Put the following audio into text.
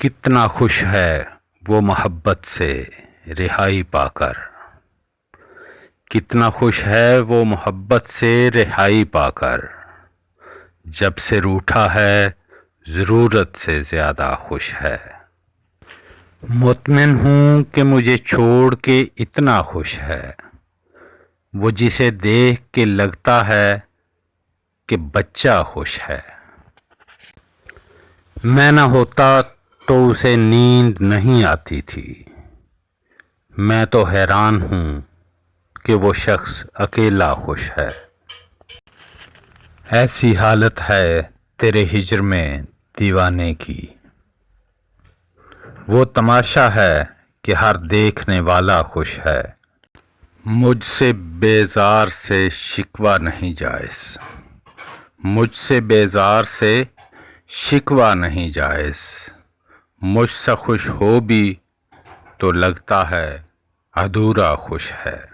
کتنا خوش ہے وہ محبت سے رہائی پا کر، کتنا خوش ہے وہ محبت سے رہائی پا کر، جب سے روٹھا ہے ضرورت سے زیادہ خوش ہے۔ مطمئن ہوں کہ مجھے چھوڑ کے اتنا خوش ہے، وہ جسے دیکھ کے لگتا ہے کہ بچہ خوش ہے۔ میں نہ ہوتا تو اسے نیند نہیں آتی تھی، میں تو حیران ہوں کہ وہ شخص اکیلا خوش ہے۔ ایسی حالت ہے تیرے ہجر میں دیوانے کی، وہ تماشا ہے کہ ہر دیکھنے والا خوش ہے۔ مجھ سے بیزار سے شکوہ نہیں جائز، مجھ سے بیزار سے شکوہ نہیں جائز، مجھ سے خوش ہو بھی تو لگتا ہے ادھورا خوش ہے۔